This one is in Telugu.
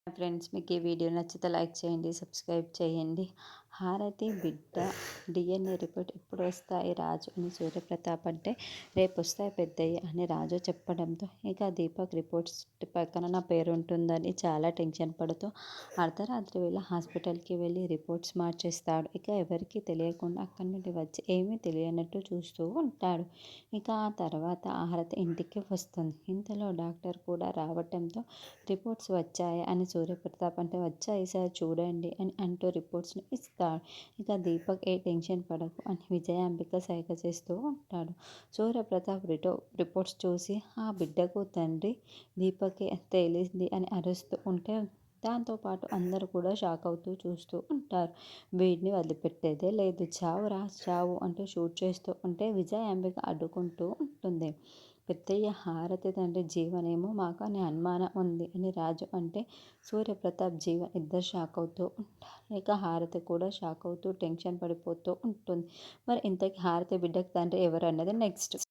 ఫ్రెండ్స్, మీకు ఈ వీడియో నచ్చితే లైక్ చేయండి, సబ్స్క్రైబ్ చేయండి. హారతి బిడ్డ డిఎన్ఏ రిపోర్ట్ ఎప్పుడు వస్తాయి రాజు అని సూర్యప్రతాప్ అంటే రేపు వస్తాయి పెద్దయ్య అని రాజు చెప్పడంతో ఇక దీపక్ రిపోర్ట్స్ పక్కన నా పేరు ఉంటుందని చాలా టెన్షన్ పడుతూ అర్ధరాత్రి వేళ హాస్పిటల్కి వెళ్ళి రిపోర్ట్స్ మార్చేస్తాడు. ఇక ఎవరికీ తెలియకుండా అక్కడి నుండి వచ్చి ఏమీ తెలియనట్టు చూస్తూ ఉంటాడు. ఇక ఆ తర్వాత హారతి ఇంటికి వస్తుంది. ఇంతలో డాక్టర్ కూడా రావటంతో రిపోర్ట్స్ వచ్చాయి అని సూర్యప్రతాప్ అంటే వచ్చాయి సార్ చూడండి అని అంటూ రిపోర్ట్స్ని ఇస్తాడు. ఇక దీపక్ ఏ టెన్షన్ పడకు అని విజయాంబిక సైగ చేస్తూ ఉంటాడు. సూర్యప్రతాప్ రిపోర్ట్స్ చూసి ఆ బిడ్డకు తండ్రి దీపకే తేలింది అని అరుస్తూ ఉంటే దాంతోపాటు అందరూ కూడా షాక్ అవుతూ చూస్తూ ఉంటారు. వీడిని వదిలిపెట్టేదే లేదు, చావు రా చావు అంటూ షూట్ చేస్తూ ఉంటే విజయాంబిక అడ్డుకుంటూ ఉంటుంది. పెద్దయ్య హారతి తండ్రి జీవనేమో మాకు అని అనుమానం ఉంది అని రాజు అంటే సూర్యప్రతాప్ జీవన్ ఇద్దరు షాక్ అవుతూ ఉంటారు. ఇక హారతి కూడా షాక్ అవుతూ టెన్షన్ పడిపోతూ ఉంటుంది. మరి ఇంతకీ హారతి బిడ్డకి తండ్రి ఎవరు అన్నది నెక్స్ట్.